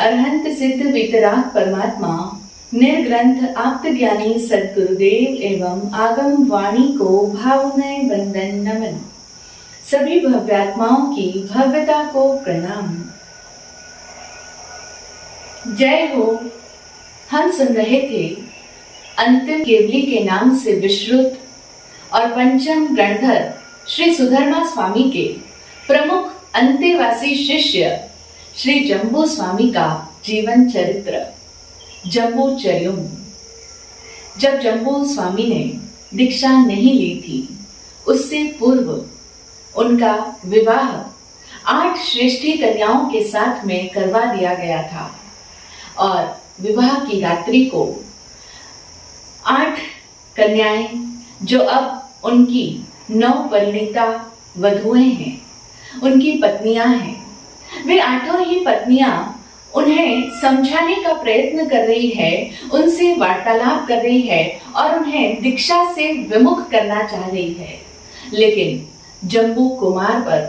अरहंत सिद्ध वितराग परमात्मा निर्ग्रंथ आप्त ज्ञानी सद्गुरुदेव एवं आगम वाणी को भावमय वंदन नमन। सभी भव्यात्माओं की भव्यता को प्रणाम। जय हो। हम सुन रहे थे अंतिम केवली के नाम से विश्रुत और पंचम गणधर श्री सुधर्मा स्वामी के प्रमुख अंतेवासी शिष्य श्री जम्बू स्वामी का जीवन चरित्र जम्बूचर्युम। जब जम्बू स्वामी ने दीक्षा नहीं ली थी, उससे पूर्व उनका विवाह 8 श्रेष्ठी कन्याओं के साथ में करवा दिया गया था और विवाह की रात्रि को 8 कन्याएं जो अब उनकी 9 परिणीता वधुएं हैं, उनकी पत्नियां हैं, वे 8 ही पत्नियां उन्हें समझाने का प्रयत्न कर रही है, उनसे वार्तालाप कर रही है और उन्हें दीक्षा से विमुख करना चाह रही है। लेकिन जम्बू कुमार पर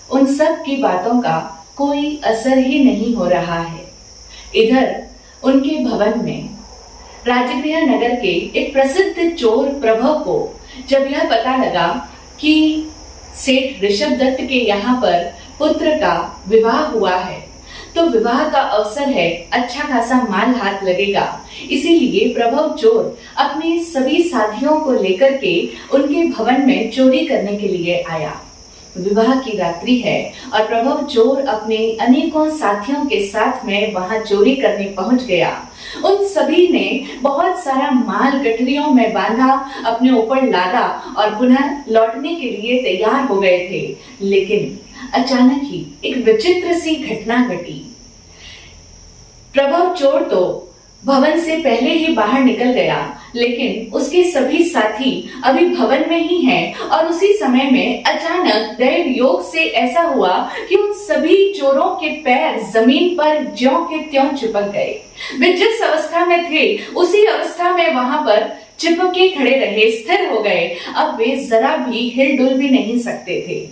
उन सब की बातों का कोई असर ही नहीं हो रहा है। इधर उनके भवन में राजगृह नगर के एक प्रसिद्ध चोर प्रभव को जब यह पता लगा कि सेठ ऋषभ दत्त के यहाँ पर पुत्र का विवाह हुआ है, तो विवाह का अवसर है, अच्छा खासा माल हाथ लगेगा, इसीलिए प्रभव चोर अपने सभी साथियों को लेकर के उनके भवन में चोरी करने के लिए आया। विवाह की रात्रि है और प्रभव चोर अपने अनेकों साथियों के साथ में वहां चोरी करने पहुंच गया। उन सभी ने बहुत सारा माल गठरियों में बांधा, अपने ऊपर लादा और पुनः लौटने के लिए तैयार हो गए थे। लेकिन अचानक ही एक विचित्र सी घटना घटी। प्रभव चोर तो भवन से पहले ही बाहर निकल गया, लेकिन उसके सभी साथी अभी भवन में ही हैं और उसी समय में अचानक दैव योग से ऐसा हुआ कि उन सभी चोरों के पैर जमीन पर ज्यों के त्यों चिपक गए। वे जिस अवस्था में थे उसी अवस्था में वहां पर चिपक के खड़े रहे, स्थिर हो गए। अब वे जरा भी हिलडुल भी नहीं सकते थे।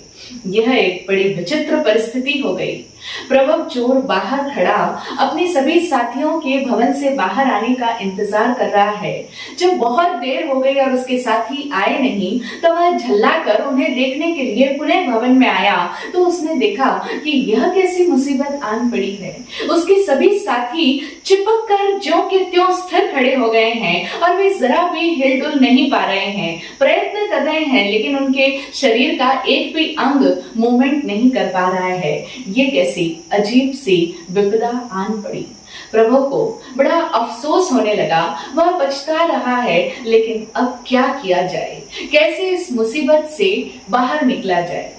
यह एक बड़ी विचित्र परिस्थिति हो गई। प्रभव चोर बाहर खड़ा अपने सभी साथियों के भवन से बाहर आने का इंतजार कर रहा है। जब बहुत देर हो गई और उसके साथी आए नहीं, तो वह झल्लाकर उन्हें देखने के लिए पुनः भवन में आया तो उसने देखा कि यह कैसी मुसीबत आन पड़ी है। उसके सभी साथी चिपक कर ज्यों के त्यों स्थिर खड़े हो गए हैं और वे जरा भी हिलडुल नहीं पा रहे हैं, प्रयत्न कर रहे हैं, लेकिन उनके शरीर का एक भी अंग मूवमेंट नहीं कर पा रहा है। ये कैसी अजीब सी विपदा आन पड़ी। प्रभु को बड़ा अफसोस होने लगा। वह पछता रहा है, लेकिन अब क्या किया जाए, कैसे इस मुसीबत से बाहर निकला जाए।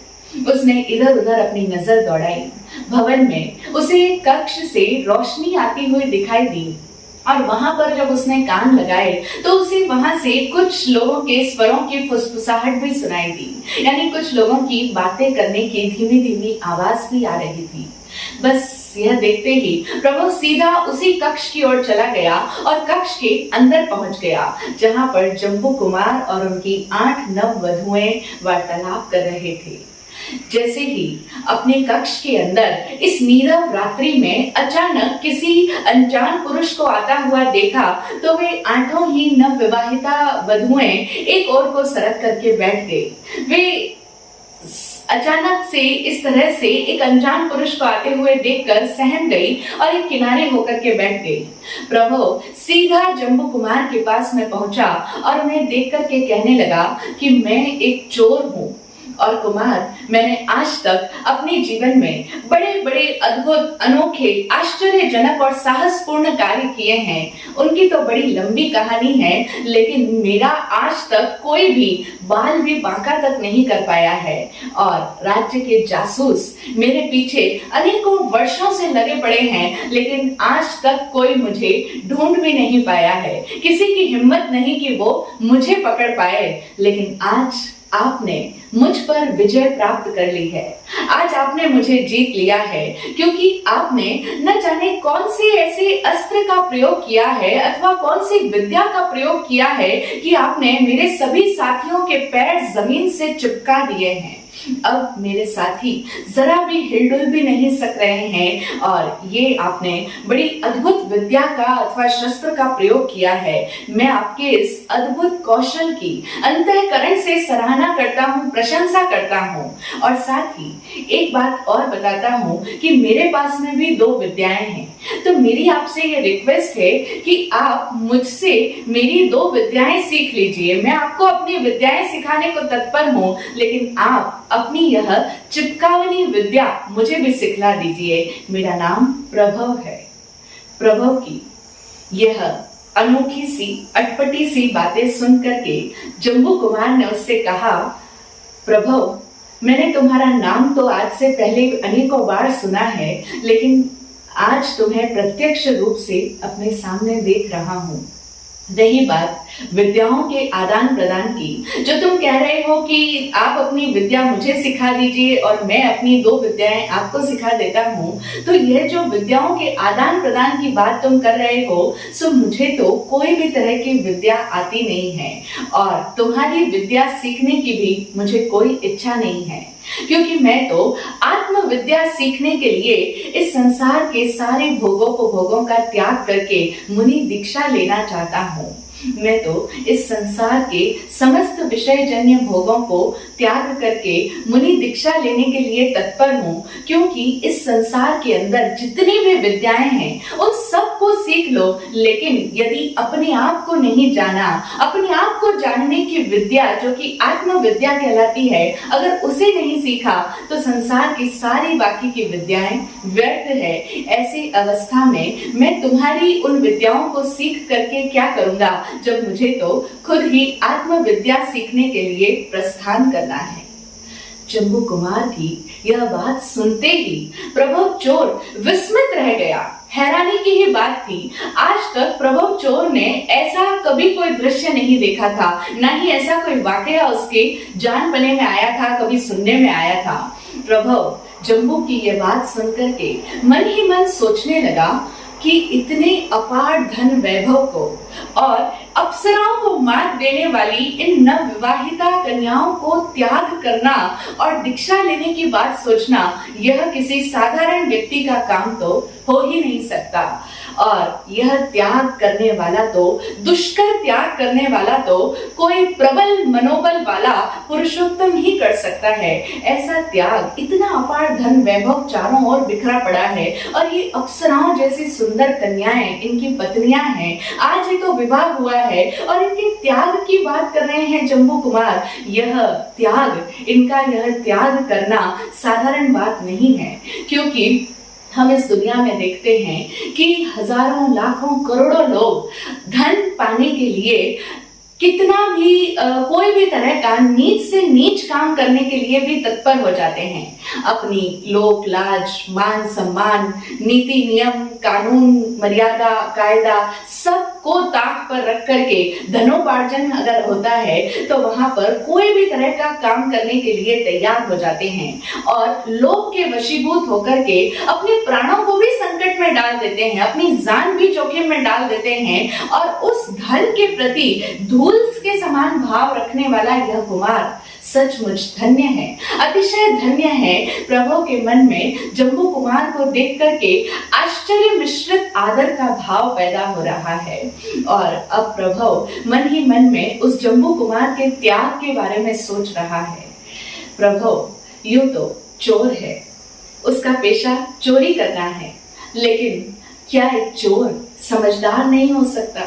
उसने इधर उधर अपनी नजर दौड़ाई। भवन में उसे एक कक्ष से रोशनी आती हुई दिखाई दी और वहां पर जब उसने कान लगाए तो उसे वहां से कुछ लोगों के स्वरों की फुसफुसाहट भी सुनाई दी, यानी कुछ लोगों की बातें करने की धीमी धीमी आवाज भी आ रही थी। बस यह देखते ही प्रभु सीधा उसी कक्ष की ओर चला गया और कक्ष के अंदर पहुंच गया, जहां पर जम्बू कुमार और उनकी 8 नववधुएं वार्तालाप कर रहे थे। जैसे ही अपने कक्ष के अंदर इस नीरव रात्रि में अचानक किसी अनजान पुरुष को आता हुआ देखा, तो वे 8 ही नवविवाहिता वधुएं एक ओर को सरक करके बैठ गई। वे अचानक से इस तरह से एक अनजान पुरुष को आते हुए देखकर सहम गई और एक किनारे होकर के बैठ गई। प्रभु सीधा जम्बू कुमार के पास में पहुंचा और उन्हें देख करके कहने लगा कि मैं एक चोर हूं और कुमार, मैंने आज तक अपने जीवन में बड़े बड़े अद्भुत, अनोखे, आश्चर्यजनक और साहसपूर्ण कार्य किए हैं। उनकी तो बड़ी लंबी कहानी है, लेकिन मेरा आज तक कोई भी बाल भी बांका तक नहीं कर पाया है और राज्य के जासूस मेरे पीछे अनेकों वर्षों से लगे पड़े हैं, लेकिन आज तक कोई मुझे ढूंढ भी नहीं पाया है। किसी की हिम्मत नहीं कि वो मुझे पकड़ पाए, लेकिन आज आपने मुझ पर विजय प्राप्त कर ली है। आज आपने मुझे जीत लिया है, क्योंकि आपने न जाने कौन से ऐसे अस्त्र का प्रयोग किया है अथवा कौन सी विद्या का प्रयोग किया है कि आपने मेरे सभी साथियों के पैर जमीन से चिपका दिए हैं। अब मेरे साथी जरा भी हिलडुल भी नहीं सक रहे हैं और ये आपने बड़ी अद्भुत विद्या का अथवा शस्त्र का प्रयोग किया है। मैं आपके इस अद्भुत कौशल की अंतःकरण से सराहना करता हूँ, प्रशंसा करता हूँ। और साथ ही एक बात और बताता हूँ कि मेरे पास में भी 2 विद्याएं हैं। तो मेरी आपसे ये रिक्वेस्ट है कि आप मुझसे मेरी 2 विद्याएं सीख लीजिए। मैं आपको अपनी विद्याएं सिखाने को तत्पर हूँ, लेकिन आप अपनी यह चिपकावनी विद्या मुझे भी सिखला दीजिए। मेरा नाम प्रभव है। प्रभव की यह अनोखी सी अटपटी सी बातें सुन करके जम्बू कुमार ने उससे कहा, प्रभव, मैंने तुम्हारा नाम तो आज से पहले अनेकों बार सुना है, लेकिन आज तुम्हें प्रत्यक्ष रूप से अपने सामने देख रहा हूँ। रही बात विद्याओं के आदान प्रदान की, जो तुम कह रहे हो कि आप अपनी विद्या मुझे सिखा दीजिए और मैं अपनी 2 विद्याएं आपको सिखा देता हूँ, तो यह जो विद्याओं के आदान प्रदान की बात तुम कर रहे हो, सो मुझे तो कोई भी तरह की विद्या आती नहीं है और तुम्हारी विद्या सीखने की भी मुझे कोई इच्छा नहीं है, क्योंकि मैं तो आत्मविद्या सीखने के लिए इस संसार के सारे भोगों का त्याग करके मुनि दीक्षा लेना चाहता हूँ। मैं तो इस संसार के समस्त विषय जन्य भोगों को त्याग करके मुनि दीक्षा लेने के लिए तत्पर हूँ, क्योंकि इस संसार के अंदर जितनी भी विद्याएं हैं उन सब को सीख लो, लेकिन यदि अपने आप को नहीं जाना, अपने आप को जानने की विद्या जो कि आत्म विद्या कहलाती है, अगर उसे नहीं सीखा तो संसार की सारी बाकी की विद्याएं व्यर्थ है। ऐसी अवस्था में मैं तुम्हारी उन विद्याओं को सीख करके क्या करूंगा, जब मुझे तो खुद ही आत्मविद्या सीखने के लिए प्रस्थान करना है। जम्बू कुमार की यह बात सुनते ही प्रभव चोर विस्मित रह गया। हैरानी की ही बात थी, आज तक प्रभव चोर ने ऐसा कभी कोई दृश्य नहीं देखा था, ना ही ऐसा कोई वाकया उसके जान पने में आया था, कभी सुनने में आया था। प्रभव जम्बू की यह बात सुनकर के मन ही मन सोचने लगा कि इतने अपार धन वैभव को और अप्सराओं को मात देने वाली इन नवविवाहिता कन्याओं को त्याग करना और दीक्षा लेने की बात सोचना, यह किसी साधारण व्यक्ति का काम तो हो ही नहीं सकता। और यह त्याग करने वाला तो, दुष्कर त्याग करने वाला तो कोई प्रबल मनोबल वाला पुरुषोत्तम ही कर सकता है। ऐसा त्याग, इतना अपार धन वैभव चारों ओर बिखरा पड़ा है और ये अप्सराओं जैसी सुंदर कन्याएं इनकी पत्नियां हैं, आज ही तो विवाह हुआ है और इनके त्याग की बात कर रहे हैं जम्बू कुमार। यह त्याग, इनका यह त्याग करना साधारण बात नहीं है, क्योंकि हम इस दुनिया में देखते हैं कि हजारों लाखों करोड़ों लोग धन पाने के लिए कितना भी कोई भी तरह का नीच से नीच काम करने के लिए भी तत्पर हो जाते हैं। अपनी लोक लाज, मान सम्मान, नीति नियम, कानून, मर्यादा, कायदा सबको ताक पर रख करके धनोपार्जन अगर होता है तो वहां पर कोई भी तरह का काम करने के लिए तैयार हो जाते हैं और लोभ के वशीभूत होकर के अपने प्राणों को भी संकट में डाल देते हैं, अपनी जान भी जोखिम में डाल देते हैं और उस धन के प्रति धूल के समान भाव रखने वाला यह कुमार सचमुच धन्य है, अतिशय धन्य है। प्रभु के मन में जम्बू कुमार को देख करके आश्चर्य मिश्रित आदर का भाव पैदा हो रहा है और अब प्रभु मन ही मन में उस जम्बू कुमार के त्याग के बारे में सोच रहा है। प्रभु यूं तो चोर है, उसका पेशा चोरी करना है, लेकिन क्या एक चोर समझदार नहीं हो सकता?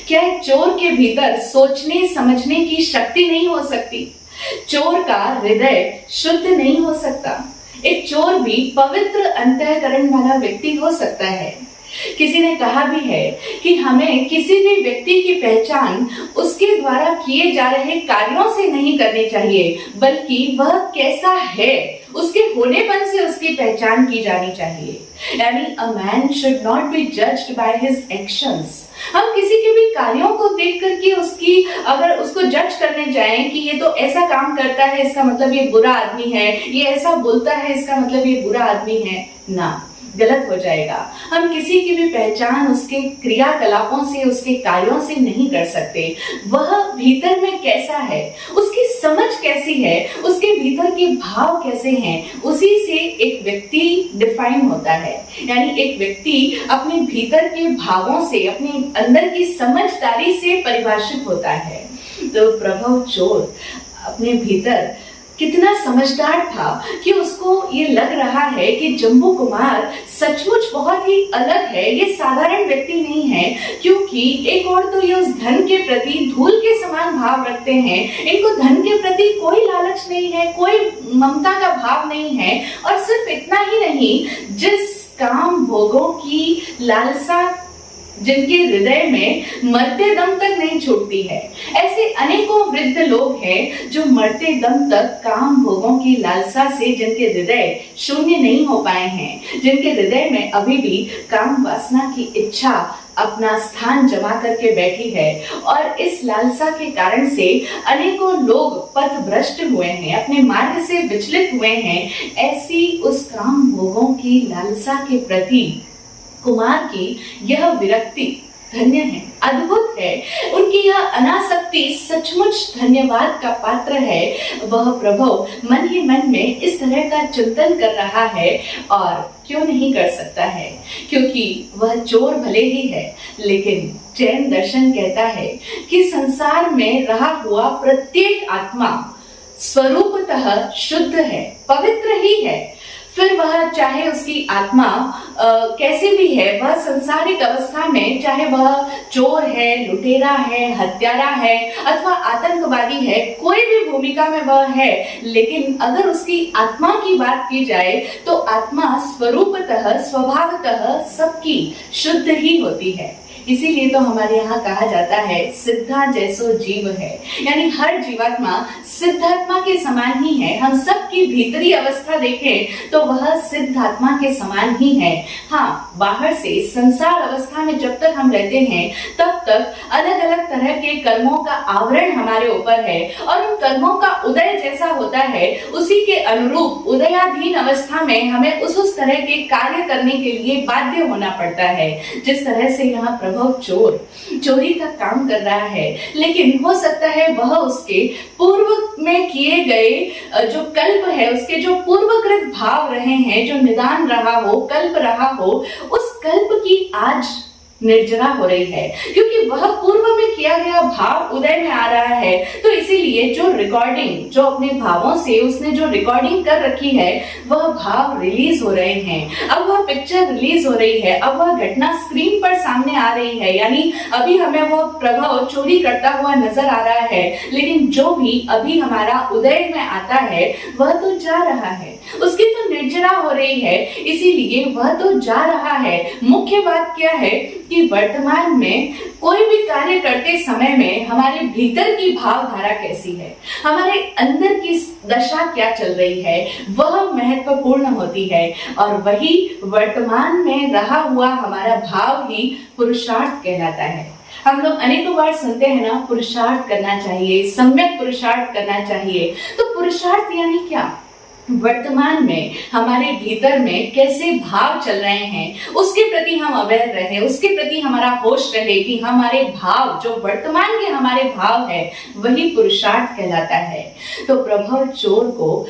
क्या एक चोर के भीतर सोचने समझने की शक्ति नहीं हो सकती? चोर का हृदय शुद्ध नहीं हो सकता? एक चोर भी पवित्र अंतःकरण वाला व्यक्ति हो सकता है। किसी ने कहा भी है कि हमें किसी भी व्यक्ति की पहचान उसके द्वारा किए जा रहे कार्यों से नहीं करनी चाहिए, बल्कि वह कैसा है उसके होनेपन से उसकी पहचान की जानी चाहिए। यानी a man should not be judged by his actions. हम किसी के भी कार्यों को देख करके उसकी अगर उसको जज करने जाएं कि ये तो ऐसा काम करता है इसका मतलब ये बुरा आदमी है, ये ऐसा बोलता है इसका मतलब ये बुरा आदमी है, ना, गलत हो जाएगा। हम किसी की भी पहचान उसके क्रियाकलापों से, उसके कार्यों से नहीं कर सकते। वह भीतर में कैसा है, उसकी समझ कैसी है, उसके भीतर के भाव कैसे हैं, उसी से एक व्यक्ति डिफाइन होता है। यानी एक व्यक्ति अपने भीतर के भावों से, अपने अंदर की समझदारी से परिभाषित होता है। तो प्रभव चोर अपने भीतर कितना समझदार था कि उसको ये लग रहा है कि जम्बू कुमार सचमुच बहुत ही अलग है, ये साधारण व्यक्ति नहीं है। क्योंकि एक और तो ये उस धन के प्रति धूल के समान भाव रखते हैं, इनको धन के प्रति कोई लालच नहीं है, कोई ममता का भाव नहीं है। और सिर्फ इतना ही नहीं, जिस काम भोगों की लालसा जिनके हृदय में मरते दम तक नहीं छूटती है, ऐसे अनेकों वृद्ध लोग हैं जो मरते दम तक काम भोगों की लालसा से जिनके हृदय शून्य नहीं हो पाए हैं, जिनके हृदय में अभी भी काम वासना की इच्छा अपना स्थान जमा करके बैठी है। और इस लालसा के कारण से अनेकों लोग पथ भ्रष्ट हुए हैं, अपने मार्ग से विचलित हुए हैं। ऐसी उस काम भोगों की लालसा के प्रति कुमार की यह विरक्ति धन्य है, अद्भुत है। उनकी यह अनासक्ति सचमुच धन्यवाद का पात्र है। वह प्रभु मन ही मन में इस तरह का चिंतन कर रहा है, और क्यों नहीं कर सकता है, क्योंकि वह चोर भले ही है, लेकिन जैन दर्शन कहता है कि संसार में रहा हुआ प्रत्येक आत्मा स्वरूपतः शुद्ध है, पवित्र ही है। फिर वह चाहे उसकी आत्मा कैसे भी है, वह संसारिक अवस्था में चाहे वह चोर है, लुटेरा है, हत्यारा है अथवा आतंकवादी है, कोई भी भूमिका में वह है, लेकिन अगर उसकी आत्मा की बात की जाए तो आत्मा स्वरूपतः स्वभावतः सबकी शुद्ध ही होती है। इसीलिए तो हमारे यहाँ कहा जाता है सिद्धा जैसो जीव है, यानी हर जीवात्मा सिद्धात्मा के समान ही है। हम सबकी भीतरी अवस्था देखें तो वह सिद्धात्मा के समान ही है। हाँ, बाहर से संसार अवस्था में जब तक हम रहते हैं तब तक अलग अलग तरह के कर्मों का आवरण हमारे ऊपर है, और उन कर्मों का उदय जैसा होता है उसी के अनुरूप उदयाधीन अवस्था में हमें उस तरह के कार्य करने के लिए बाध्य होना पड़ता है। जिस तरह से यहाँ प्रभु चोरी का काम कर रहा है, लेकिन हो सकता है वह उसके पूर्व में किए गए जो कल्प है, उसके जो पूर्वकृत भाव रहे हैं, जो निदान रहा हो, कल्प रहा हो, उस कल्प की आज निर्जरा हो रही है, क्योंकि वह पूर्व में किया गया भाव उदय में आ रहा है। तो इसीलिए जो रिकॉर्डिंग, जो अपने भावों से उसने जो रिकॉर्डिंग कर रखी है, वह भाव रिलीज हो रहे हैं। अब वह पिक्चर रिलीज हो रही है, अब वह घटना स्क्रीन पर सामने आ रही है। यानी अभी हमें वह प्रभाव चोरी करता हुआ नजर आ रहा है, लेकिन जो भी अभी हमारा उदय में आता है वह तो जा रहा है, उसकी तो निर्जरा हो रही है, इसीलिए वह तो जा रहा है। मुख्य बात क्या है कि वर्तमान में कोई भी कार्य करते समय में हमारे भीतर की भावधारा कैसी है, हमारे अंदर की दशा क्या चल रही है, वह महत्वपूर्ण होती है। और वही वर्तमान में रहा हुआ हमारा भाव ही पुरुषार्थ कहलाता है। हम लोग अनेकों बार सुनते हैं ना, पुरुषार्थ करना चाहिए, सम्यक पुरुषार्थ करना चाहिए। तो पुरुषार्थ यानी क्या? वर्तमान में हमारे भीतर में कैसे भाव चल रहे हैं उसके प्रति हम अवेयर रहे, उसके प्रति हमारा होश रहे कि हमारे भाव, जो वर्तमान के हमारे भाव है, वही पुरुषार्थ कहलाता है। तो प्रभव चोर को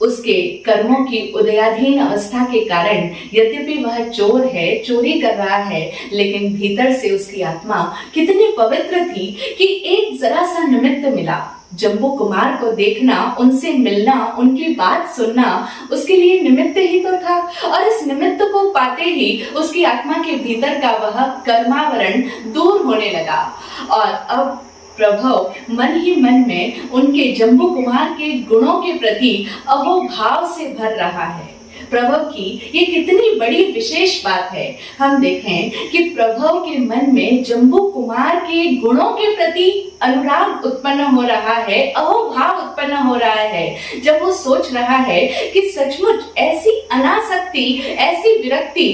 उसके कर्मों की उदयाधीन अवस्था के कारण, यद्यपि वह चोर है, चोरी कर रहा है, लेकिन भीतर से उसकी आत्मा कितनी पवित्र थी कि एक जरा सा निमित्त मिला, जम्बू कुमार को देखना, उनसे मिलना, उनकी बात सुनना, उसके लिए निमित्त ही तो था। और इस निमित्त को पाते ही उसकी आत्मा के भीतर का वह कर्मावरण दूर होने लगा, और अब प्रभव मन ही मन में उनके जम्बू कुमार के गुणों के प्रति अहोभाव से भर रहा है। प्रभव की ये कितनी बड़ी विशेष बात है। हम देखें कि प्रभव के मन में जम्बू कुमार के गुणों के प्रति अनुराग उत्पन्न हो रहा है, अहोभाव उत्पन्न हो रहा है, जब वो सोच रहा है कि सचमुच ऐसी अनासक्ति, ऐसी विरक्ति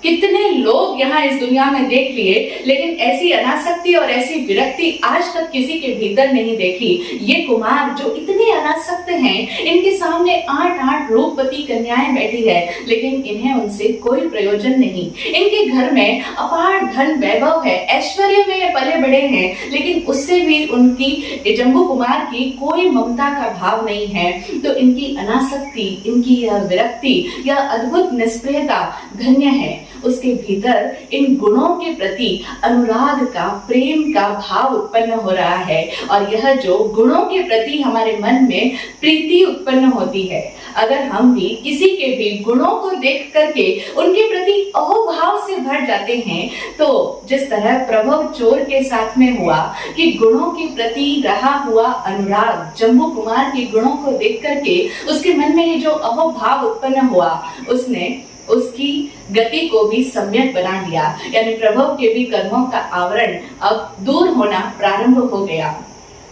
कितने लोग यहाँ इस दुनिया में देख लिए, लेकिन ऐसी अनासक्ति और ऐसी विरक्ति आज तक किसी के भीतर नहीं देखी। ये कुमार जो इतने अनासक्त हैं, इनके सामने 8-8 रूपवती कन्याएं बैठी है, लेकिन इन्हें उनसे कोई प्रयोजन नहीं। इनके घर में अपार धन वैभव है, ऐश्वर्य में पले बड़े हैं, लेकिन उससे भी उनकी जम्बू कुमार की कोई ममता का भाव नहीं है। तो इनकी अनासक्ति, इनकी यह विरक्ति, यह अद्भुत निष्प्रियता धन्य है। उसके भीतर इन गुणों के प्रति अनुराग का, प्रेम का भाव उत्पन्न हो रहा है, और यह जो गुणों के प्रति हमारे मन में प्रीति उत्पन्न होती है, अगर हम भी किसी के भी गुणों को देख करके उनके प्रति अहोभाव से भर जाते हैं, तो जिस तरह प्रभव चोर के साथ में हुआ कि गुणों के प्रति रहा हुआ अनुराग, जम्बू कुमार के गुणों को देख करके उसके मन में ये जो अहोभाव उत्पन्न हुआ, उसने उसकी गति को भी सम्यक बना दिया, यानी प्रभव के भी कर्मों का आवरण अब दूर होना प्रारंभ हो गया।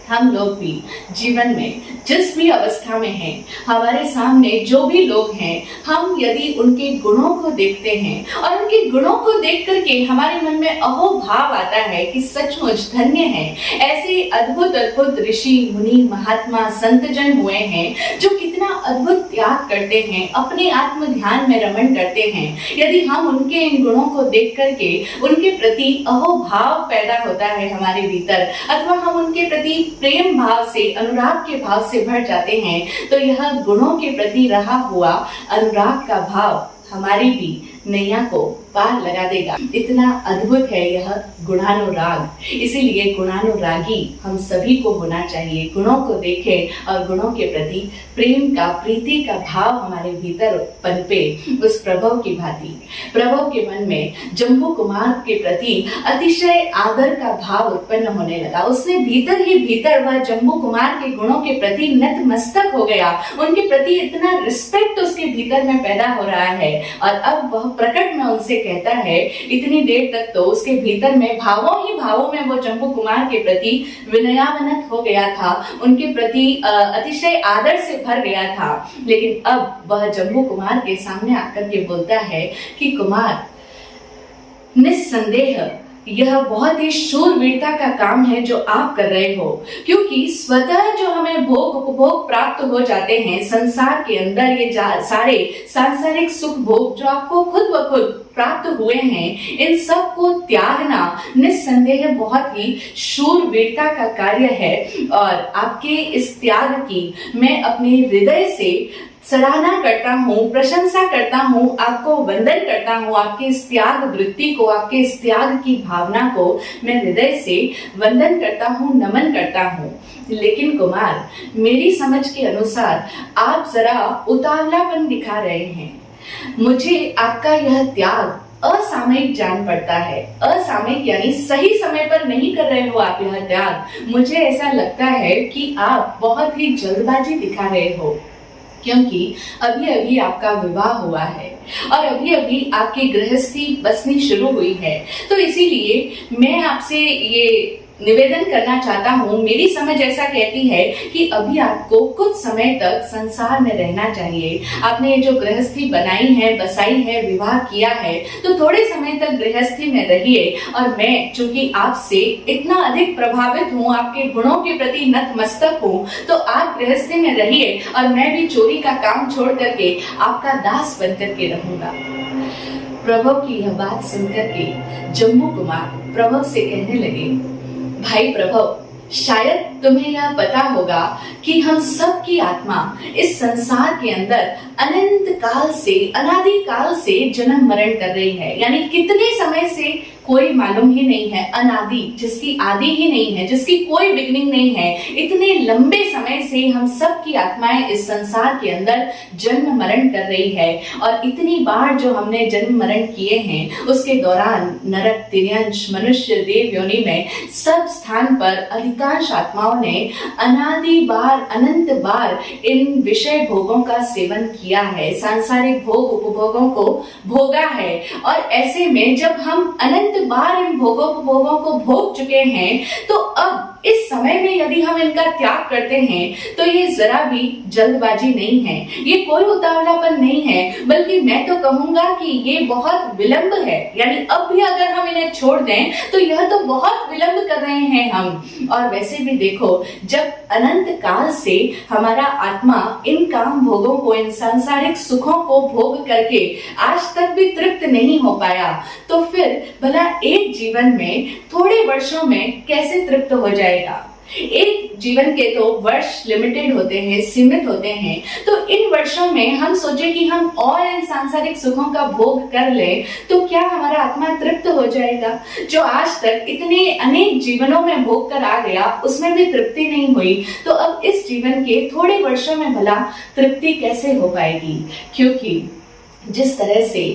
हम लोग भी जीवन में जिस भी अवस्था में हैं, हमारे सामने जो भी लोग हैं, हम यदि उनके गुणों को देखते हैं और उनके गुणों को देख करके हमारे मन में अहोभाव आता है कि सचमुच धन्य है, ऐसे अद्भुत अद्भुत ऋषि मुनि महात्मा संत जन हुए हैं जो कितना अद्भुत त्याग करते हैं, अपने आत्म ध्यान में रमण करते हैं। यदि हम उनके इन गुणों को देख करके उनके प्रति अहोभाव पैदा होता है हमारे भीतर, अथवा हम उनके प्रति प्रेम भाव से, अनुराग के भाव से भर जाते हैं, तो यह गुणों के प्रति रहा हुआ अनुराग का भाव हमारी भी नैया को पार लगा देगा। इतना अद्भुत है यह गुणानुराग। इसीलिए गुणानुरागी हम सभी को होना चाहिए। गुणों को देखें और गुणों के प्रति प्रेम का, प्रीति का भाव हमारे भीतर पनपे, उस प्रभव की भांति। प्रभव के मन में जम्बू कुमार के प्रति अतिशय आदर का भाव उत्पन्न होने लगा। उसने भीतर ही भीतर वह जम्बू कुमार के गुणों के प्रति नतमस्तक हो गया। उनके प्रति इतना रिस्पेक्ट उसके भीतर में पैदा हो रहा है, और अब वह प्रकट में उनसे कहता है, इतनी देर तक तो उसके भीतर में भावों ही भावों में वो जम्बू कुमार के प्रति विनयावनत हो गया था, उनके प्रति अतिशय आदर से भर गया था। लेकिन अब वह जम्बू कुमार के सामने आकर के बोलता है कि कुमार, निस्संदेह यह बहुत ही शूरवीरता का काम है जो आप कर रहे हो, क्योंकि स्वतः जो हमें भोग उपभोग प्राप्त हो जाते हैं संसार के अंदर, ये सारे सांसारिक सुख भोग जो आपको खुद ब खुद प्राप्त हुए हैं, इन सब को त्यागना निस्संदेह बहुत ही शूरवीरता का कार्य है। और आपके इस त्याग की मैं अपने हृदय से सराहना करता हूँ, प्रशंसा करता हूँ, आपको वंदन करता हूँ। आपके इस त्याग वृत्ति को, आपके इस त्याग की भावना को मैं हृदय से वंदन करता हूँ, नमन करता हूँ। लेकिन कुमार, मेरी समझ के अनुसार आप जरा उतावलापन दिखा रहे हैं। मुझे आपका यह त्याग असामयिक जान पड़ता है। असामयिक यानी सही समय पर नहीं कर रहे हो आप यह त्याग। मुझे ऐसा लगता है कि आप बहुत ही जल्दबाजी दिखा रहे हो, क्योंकि अभी अभी आपका विवाह हुआ है और अभी अभी आपकी गृहस्थी बसनी शुरू हुई है। तो इसीलिए मैं आपसे ये निवेदन करना चाहता हूँ, मेरी समझ ऐसा कहती है कि अभी आपको कुछ समय तक संसार में रहना चाहिए। आपने जो गृहस्थी बनाई है, बसाई है, विवाह किया है, तो थोड़े समय तक गृहस्थी में रहिए। और मैं चूंकि आपसे इतना अधिक प्रभावित हूँ, आपके गुणों के प्रति नतमस्तक हूँ, तो आप गृहस्थी में रहिए और मैं भी चोरी का काम छोड़ करके आपका दास बन करके रहूंगा। प्रभव की यह बात सुनकर के जम्बू कुमार प्रभव से कहने लगे, भाई प्रभव, शायद तुम्हें यह पता होगा कि हम सब की आत्मा इस संसार के अंदर अनंत काल से, अनादि काल से जन्म मरण कर रही है। यानी कितने समय से कोई मालूम ही नहीं है। अनादि, जिसकी आदि ही नहीं है, जिसकी कोई बिगनिंग नहीं है, इतने लंबे समय से हम सब की आत्माएं इस संसार के अंदर जन्म मरण कर रही है। और इतनी बार जो हमने जन्म मरण किए हैं, उसके दौरान नरक, तिर्यंश, मनुष्य, देव योनि में सब स्थान पर अधिकांश आत्माओं ने अनादि बार, अनंत बार इन विषय भोगों का सेवन किया है, सांसारिक भोग उपभोगों को भोगा है। और ऐसे में जब हम अनंत बार इन भोगों को भोग चुके हैं, तो अब इस समय में यदि हम इनका त्याग करते हैं तो ये जरा भी जल्दबाजी नहीं है, ये कोई उतावलापन नहीं है, बल्कि मैं तो कहूंगा कि ये बहुत विलंब है। यानी अब भी अगर हम इन्हें छोड़ दें तो यह तो बहुत विलंब कर रहे हैं हम। और वैसे भी देखो, जब अनंत काल से हमारा आत्मा इन काम भोगों को, इन सांसारिक सुखों को भोग करके आज तक भी तृप्त नहीं हो पाया, तो फिर भला एक जीवन में थोड़े वर्षों में कैसे तृप्त हो जाएगा। एक जीवन के तो वर्ष लिमिटेड होते हैं, सीमित होते हैं, तो इन वर्षों में हम सोचे कि हम और इन सांसारिक सुखों का भोग कर लें तो क्या हमारा आत्मा तृप्त हो जाएगा। जो आज तक इतने अनेक जीवनों में भोग कर आ गया, उसमें भी तृप्ति नहीं हुई, तो अब इस जीवन के थोड़े वर्षों में भला तृप्ति कैसे हो पाएगी। क्योंकि जिस तरह से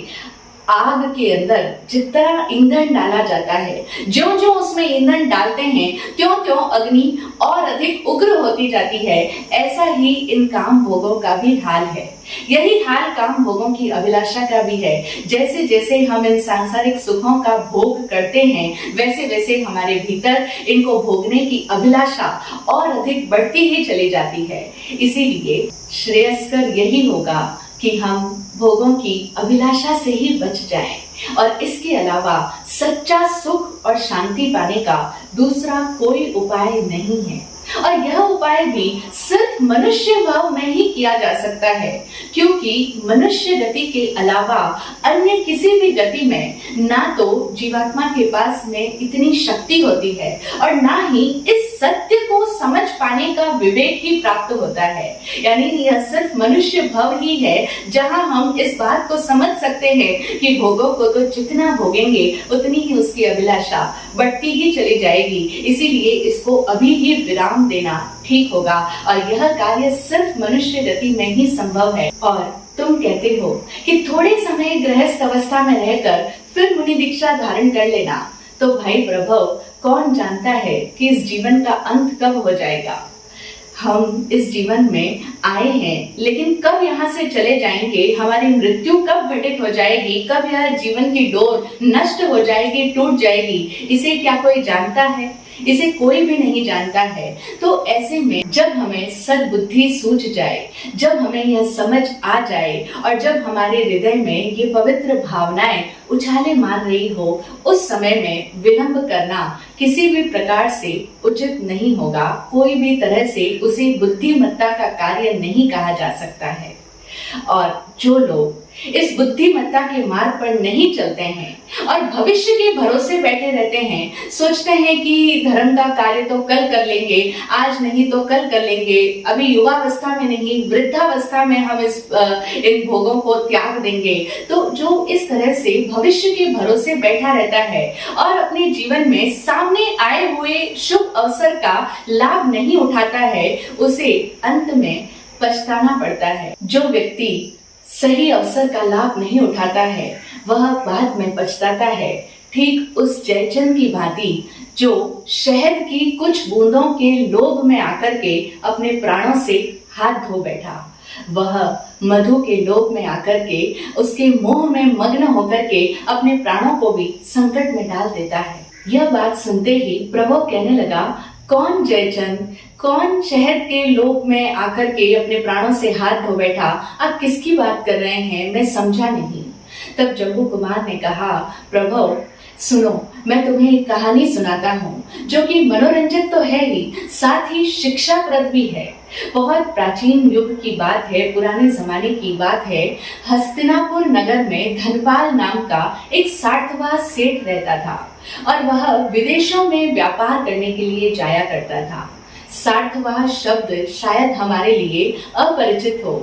आग के अंदर जितना ईंधन डाला जाता है, ज्यों ज्यों उसमें ईंधन डालते हैं त्यों त्यों अग्नि और अधिक उग्र होती जाती है, ऐसा ही इन काम भोगों का भी हाल है। यही हाल काम भोगों की अभिलाषा का भी है। जैसे जैसे हम इन सांसारिक सुखों का भोग करते हैं, वैसे वैसे हमारे भीतर इनको भोगने की अभिलाषा और अधिक बढ़ती ही चली जाती है। इसीलिए श्रेयस्कर यही होगा कि हम भोगों की अभिलाषा से ही बच जाएं और इसके अलावा सच्चा सुख और शांति पाने का दूसरा कोई उपाय नहीं है। और यह उपाय भी सिर्फ मनुष्य भाव में ही किया जा सकता है, क्योंकि मनुष्य गति के अलावा अन्य किसी भी गति में ना तो जीवात्मा के पास में इतनी शक्ति होती है और ना ही इस सत्य को समझ पाने का विवेक ही प्राप्त होता है। यानी यह सिर्फ मनुष्य भव ही है जहां हम इस बात को समझ सकते हैं कि भोगों को तो जितना भोगेंगे उतनी ही उसकी अभिलाषा बढ़ती ही चली जाएगी। इसीलिए इसको अभी ही विराम देना ठीक होगा और यह कार्य सिर्फ मनुष्य गति में ही संभव है। और तुम कहते हो कि थोड़े समय गृहस्थ अवस्था में रहकर फिर मुनि दीक्षा धारण कर लेना, तो भाई प्रभु, कौन जानता है कि इस जीवन का अंत कब हो जाएगा। हम इस जीवन में आए हैं, लेकिन कब यहाँ से चले जाएंगे, हमारी मृत्यु कब घटित हो जाएगी, कब यह जीवन की डोर नष्ट हो जाएगी, टूट जाएगी, इसे क्या कोई जानता है। इसे कोई भी नहीं जानता है। तो ऐसे में जब हमें सद्बुद्धि सूझ जाए, जब हमें यह समझ आ जाए और जब हमारे हृदय में ये पवित्र भावनाएं उछाले मार रही हो, उस समय में विलंब करना किसी भी प्रकार से उचित नहीं होगा। कोई भी तरह से उसे बुद्धिमत्ता का कार्य नहीं कहा जा सकता है। और जो लोग इस बुद्धिमत्ता के मार्ग पर नहीं चलते हैं और भविष्य के भरोसे बैठे रहते हैं, सोचते हैं कि धर्म का कार्य तो कल कर लेंगे, आज नहीं तो कल कर लेंगे, अभी युवावस्था में नहीं वृद्धावस्था में हम इन भोगों को त्याग देंगे। तो जो इस तरह से भविष्य के भरोसे बैठा रहता है और अपने जीवन में सामने आए हुए शुभ अवसर का लाभ नहीं उठाता है, उसे अंत में पछताना पड़ता है। जो व्यक्ति सही अवसर का लाभ नहीं उठाता है, वह बाद में पछताता है। ठीक उस जयचंद की भांति जो शहद की कुछ बूंदों के लोभ में आकर के अपने प्राणों से हाथ धो बैठा, वह मधु के लोभ में आकर के उसके मोह में मग्न होकर के अपने प्राणों को भी संकट में डाल देता है। यह बात सुनते ही प्रभु कहने लगा, कौन जयचंद, कौन शहद के लोभ में आकर के अपने प्राणों से हाथ धो बैठा, आप किसकी बात कर रहे हैं, मैं समझा नहीं। तब जम्बू कुमार ने कहा, प्रभु सुनो, मैं तुम्हें एक कहानी सुनाता हूँ जो कि मनोरंजक तो है ही, साथ ही शिक्षाप्रद भी है। बहुत प्राचीन युग की बात है, पुराने जमाने की बात है। हस्तिनापुर नगर में धनपाल नाम का एक सार्थवा सेठ रहता था और वह विदेशों में व्यापार करने के लिए जाया करता था। सार्थवा शब्द शायद हमारे लिए अपरिचित हो।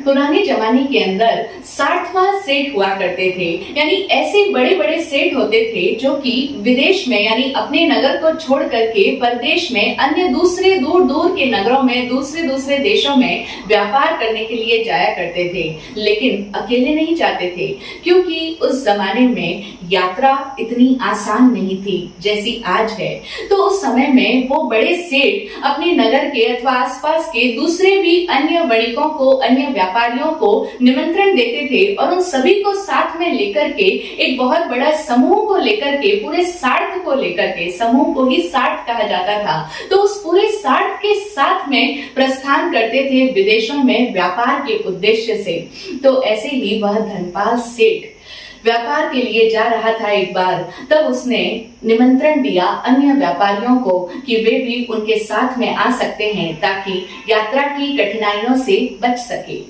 पुराने जमाने के अंदर सार्थवा सेठ हुआ करते थे, यानी ऐसे बड़े बड़े सेठ होते थे जो कि विदेश में यानी अपने नगर को छोड़ करके परदेश में अन्य दूसरे दूर दूर के नगरों में दूसरे देशों में व्यापार करने के लिए जाया करते थे। लेकिन अकेले नहीं जाते थे, क्योंकि उस जमाने में यात्रा इतनी आसान नहीं थी जैसी आज है। तो उस समय में वो बड़े सेठ अपने नगर के अथवा आसपास के दूसरे भी अन्य वणिकों को, अन्य व्यापारियों को निमंत्रण देते थे और उन सभी को साथ में लेकर के एक बहुत बड़ा समूह को लेकर के, पूरे सार्थ को लेकर के, समूह को ही सार्थ कहा जाता था, तो उस पूरे सार्थ के साथ में प्रस्थान करते थे विदेशों में व्यापार के उद्देश्य से। तो ऐसे ही वह धनपाल सेठ व्यापार के लिए जा रहा था एक बार, तब उसने निमंत्रण दिया अन्य व्यापारियों को कि वे भी उनके साथ में आ सकते हैं ताकि यात्रा की कठिनाइयों से बच सके।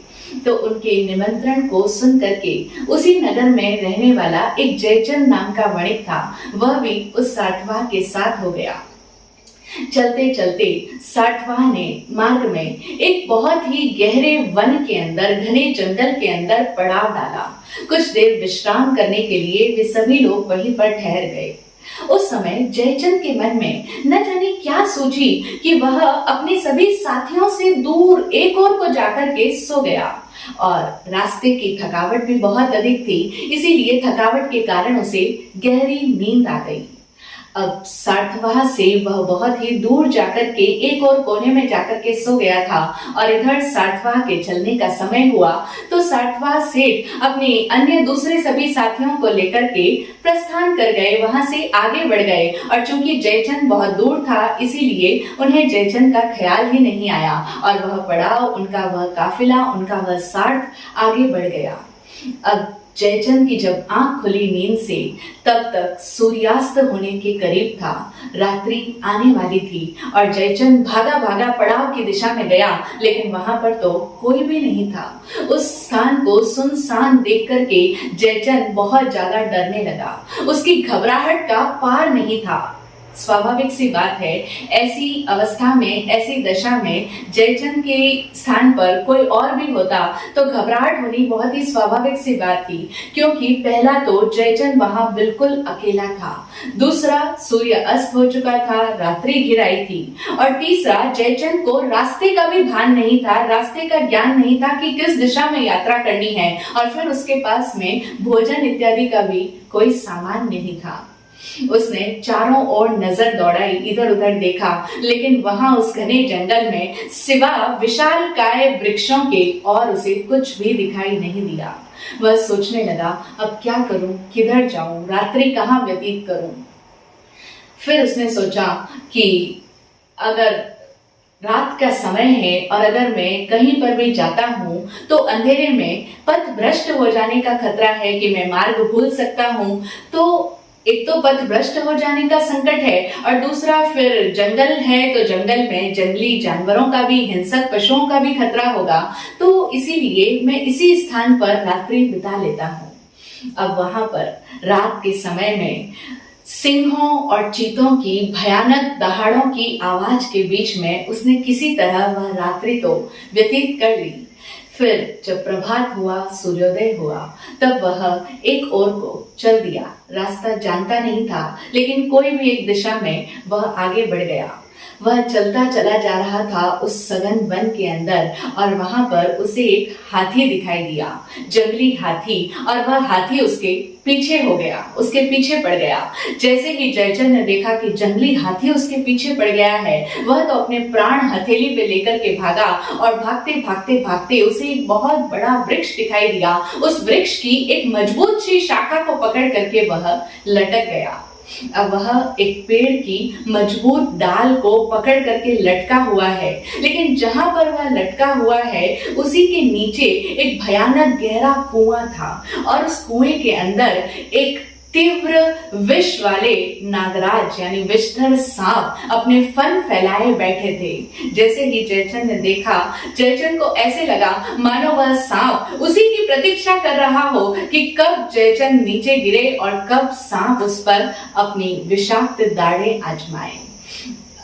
तो उनके निमंत्रण को सुन करके उसी नगर में रहने वाला एक जयचंद नाम का वणिक था, वह भी उस सार्थवाह के साथ हो गया। चलते चलते सार्थवाह ने मार्ग में एक बहुत ही गहरे वन के अंदर, घने जंगल के अंदर पड़ाव डाला। कुछ देर विश्राम करने के लिए वे सभी लोग वहीं पर ठहर गए। उस समय जयचंद के मन में न जाने क्या सूझी कि वह अपने सभी साथियों से दूर एक ओर को जाकर के सो गया। और रास्ते की थकावट भी बहुत अधिक थी, इसीलिए थकावट के कारण उसे गहरी नींद आ गई। अब सार्थवाह से वह बहुत ही दूर जाकर के एक और कोने में जाकर के सो गया था और इधर सार्थवाह के चलने का समय हुआ तो सार्थवाह सेठ अपने अन्य दूसरे सभी साथियों को लेकर के प्रस्थान कर गए, वहां से आगे बढ़ गए। और चूंकि जयचंद बहुत दूर था इसीलिए उन्हें जयचंद का ख्याल ही नहीं आया और वह पड़ाव, उनका वह काफिला, उनका वह सार्थ आगे बढ़ गया। अब जयचंद की जब आंख खुली नींद से तब तक सूर्यास्त होने के करीब था, रात्रि आने वाली थी और जयचंद भागा भागा पड़ाव की दिशा में गया, लेकिन वहां पर तो कोई भी नहीं था। उस स्थान को सुनसान देख करके जयचंद बहुत ज्यादा डरने लगा, उसकी घबराहट का पार नहीं था। स्वाभाविक सी बात है, ऐसी अवस्था में, ऐसी दशा में जयचंद के स्थान पर कोई और भी होता तो घबराहट होनी बहुत ही स्वाभाविक सी बात थी, क्योंकि पहला तो जयचंद वहां बिल्कुल अकेला था, दूसरा सूर्य अस्त हो चुका था, रात्रि घिर आई थी और तीसरा जयचंद को रास्ते का भी भान नहीं था, रास्ते का ज्ञान नहीं था कि किस दिशा में यात्रा करनी है और फिर उसके पास में भोजन इत्यादि का भी कोई सामान नहीं था। उसने चारों ओर नजर दौड़ाई, इधर उधर देखा, लेकिन वहां उस घने जंगल में सिवा विशालकाय वृक्षों के और उसे कुछ भी दिखाई नहीं दिया। वह सोचने लगा, अब क्या करूं, किधर जाऊं, रात्रि कहां व्यतीत करूं। फिर उसने सोचा कि अगर रात का समय है और अगर मैं कहीं पर भी जाता हूं तो अंधेरे में पथ भ्रष्ट हो जाने का खतरा है कि मैं मार्ग भूल सकता हूं। तो एक तो पथ भ्रष्ट हो जाने का संकट है और दूसरा फिर जंगल है तो जंगल में जंगली जानवरों का भी, हिंसक पशुओं का भी खतरा होगा, तो इसीलिए मैं इसी स्थान पर रात्रि बिता लेता हूँ। अब वहां पर रात के समय में सिंहों और चीतों की भयानक दहाड़ों की आवाज के बीच में उसने किसी तरह वह रात्रि तो व्यतीत कर ली। फिर जब प्रभात हुआ, सूर्योदय हुआ, तब वह एक ओर को चल दिया। रास्ता जानता नहीं था, लेकिन कोई भी एक दिशा में वह आगे बढ़ गया। वह चलता चला जा रहा था उस सघन वन के अंदर और वहां पर उसे एक हाथी दिखाई दिया, जंगली हाथी, और वह हाथी उसके पीछे हो गया, उसके पीछे पड़ गया। जैसे ही जयचंद ने देखा कि जंगली हाथी उसके पीछे पड़ गया है, वह तो अपने प्राण हथेली पे लेकर के भागा और भागते भागते भागते उसे एक बहुत बड़ा वृक्ष दिखाई दिया। उस वृक्ष की एक मजबूत सी शाखा को पकड़ करके वह लटक गया। अब वह एक पेड़ की मजबूत डाल को पकड़ करके लटका हुआ है, लेकिन जहां पर वह लटका हुआ है उसी के नीचे एक भयानक गहरा कुआं था और उस कुएं के अंदर एक तीव्र विष वाले नागराज यानी विषधर सांप अपने फन फैलाए बैठे थे। जैसे ही जयचंद ने देखा, जयचंद को ऐसे लगा मानो वह सांप उसी की प्रतीक्षा कर रहा हो कि कब जयचंद नीचे गिरे और कब सांप उस पर अपनी विषाक्त दाढ़ें आजमाए।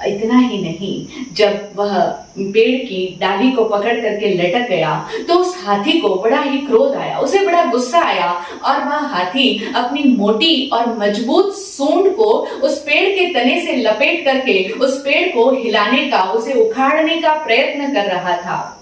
इतना ही नहीं, जब वह पेड़ की डाली को पकड़ करके लटक गया तो उस हाथी को बड़ा ही क्रोध आया, उसे बड़ा गुस्सा आया और वह हाथी अपनी मोटी और मजबूत सूंड को उस पेड़ के तने से लपेट करके उस पेड़ को हिलाने का, उसे उखाड़ने का प्रयत्न कर रहा था।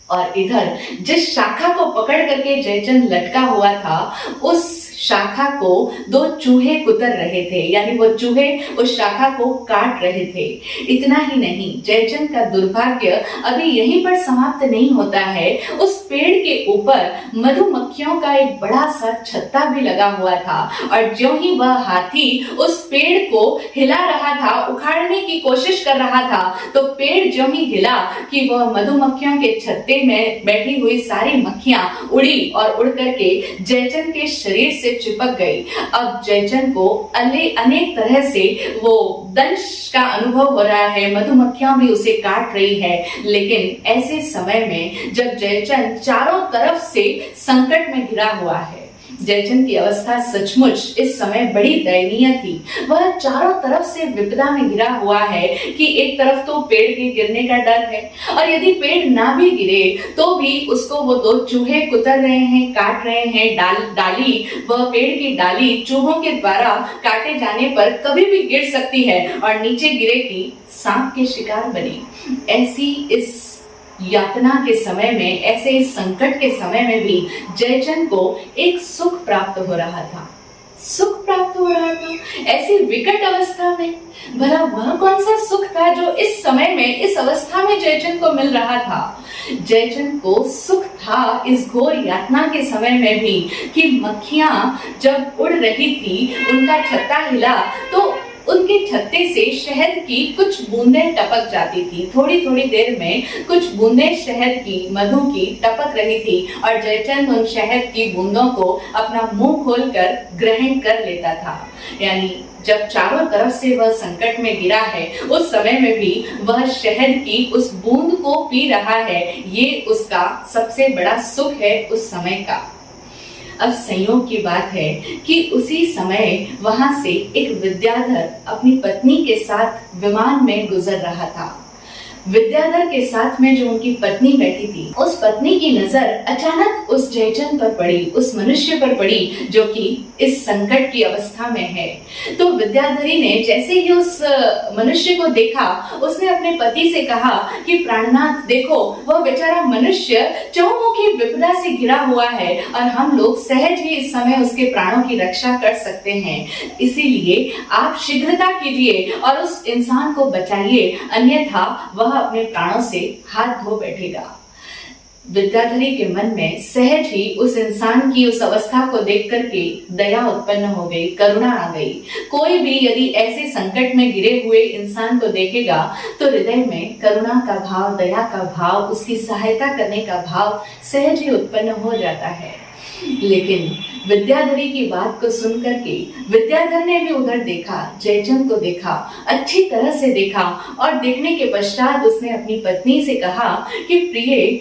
और इधर जिस शाखा को पकड़ करके जयचंद लटका हुआ था, उस शाखा को दो चूहे कुतर रहे थे, यानी वो चूहे उस शाखा को काट रहे थे। इतना ही नहीं, जयचंद का दुर्भाग्य अभी यहीं पर समाप्त नहीं होता है। उस पेड़ के ऊपर मधुमक्खियों का एक बड़ा सा छत्ता भी लगा हुआ था, और ज्यों ही वह हाथी उस पेड़ को हिला रहा था, उखाड़ने की कोशिश कर रहा था, तो पेड़ ज्यों ही हिला कि वह मधुमक्खियों के छत्ते में बैठी हुई सारी मक्खियां उड़ी और उड़ करके जयचंद के शरीर से चिपक गई। अब जयचंद को अनेक तरह से वो दंश का अनुभव हो रहा है, मधुमक्खियां भी उसे काट रही है। लेकिन ऐसे समय में जब जयचंद चारों तरफ से संकट में घिरा हुआ है, जयचंद की अवस्था सचमुच इस समय बड़ी दयनीय थी। वह चारों तरफ से विपदा में घिरा हुआ है कि एक तरफ तो पेड़ के गिरने का डर है, और यदि पेड़ ना भी गिरे तो भी उसको वो दो चूहे कुतर रहे हैं, काट रहे हैं। डाली, वह पेड़ की डाली चूहों के द्वारा काटे जाने पर कभी भी गिर सकती है और नीचे गिरेगी, सांप के शिकार बनी। ऐसी इस यातना के समय में, ऐसे इस संकट के समय में भी जयचंद को एक सुख प्राप्त हो रहा था। सुख प्राप्त हो रहा था ऐसी विकट अवस्था में। भला वह कौन सा सुख था जो इस समय में, इस अवस्था में जयचंद को मिल रहा था? जयचंद को सुख था इस घोर यातना के समय में भी कि मक्खियां जब उड़ रही थी, उनका छत्ता हिला तो उनके छत्ते से शहद की कुछ बूंदें टपक जाती थी। थोड़ी थोड़ी देर में कुछ बूंदें शहद की, मधु की टपक रही थी, और जयचंद उन शहद की बूंदों को अपना मुंह खोलकर ग्रहण कर लेता था। यानी जब चारों तरफ से वह संकट में गिरा है, उस समय में भी वह शहद की उस बूंद को पी रहा है। ये उसका सबसे बड़ा सुख है उस समय का। अब संयोग की बात है कि उसी समय वहां से एक विद्याधर अपनी पत्नी के साथ विमान में गुजर रहा था। विद्याधर के साथ में जो उनकी पत्नी बैठी थी, उस पत्नी की नजर अचानक उस जयचंद पर पड़ी, उस मनुष्य पर पड़ी जो कि इस संकट की अवस्था में है। तो विद्याधरी ने जैसे ही उस मनुष्य को देखा, उसने अपने पति से कहा कि प्राणनाथ देखो, वह बेचारा मनुष्य चहुमुखी विपदा से घिरा हुआ है और हम लोग सहज ही इस समय उसके प्राणों की रक्षा कर सकते हैं। इसीलिए आप शीघ्रता कीजिए और उस इंसान को बचाइए, अन्यथा वह अपने प्राणों से हाथ धो बैठेगा। विद्याधरी के मन में सहज ही उस इंसान की उस अवस्था को देख करके दया उत्पन्न हो गई, करुणा आ गई। कोई भी यदि ऐसे संकट में गिरे हुए इंसान को देखेगा तो हृदय में करुणा का भाव, दया का भाव, उसकी सहायता करने का भाव सहज ही उत्पन्न हो जाता है। लेकिन विद्याधरी की बात को सुन करके विद्याधर ने भी उधर देखा, जयचंद को देखा, अच्छी तरह से देखा, और देखने के पश्चात उसने अपनी पत्नी से कहा कि प्रिय,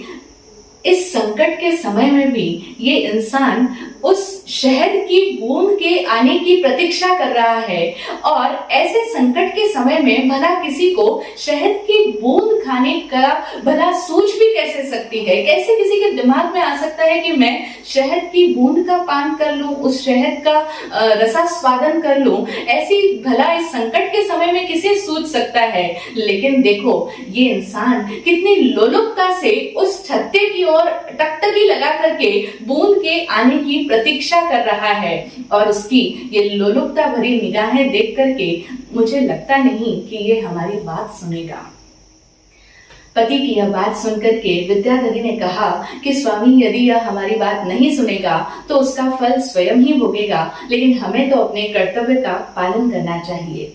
इस संकट के समय में भी ये इंसान उस शहद की बूंद के आने की प्रतीक्षा कर रहा है, और ऐसे संकट के समय में भला किसी को शहद की बूंद खाने का भला सोच भी कैसे सकती है? कैसे किसी के दिमाग में आ सकता है कि मैं शहद की बूंद का पान कर लूं, उस शहद का रसास्वादन कर लूं? ऐसी भला इस संकट के समय में किसे सोच सकता है? लेकिन देखो, ये इंसान कितनी लोलुपता से उस छत्ते की ओर टकटकी लगा करके बूंद के आने की प्रतीक्षा कर रहा है, और उसकी ये लोलुपता भरी निगाहें देख करके मुझे लगता नहीं कि ये हमारी बात सुनेगा। पति की यह बात सुनकर के विद्याधरी ने कहा कि स्वामी, यदि यह हमारी बात नहीं सुनेगा तो उसका फल स्वयं ही भोगेगा, लेकिन हमें तो अपने कर्तव्य का पालन करना चाहिए।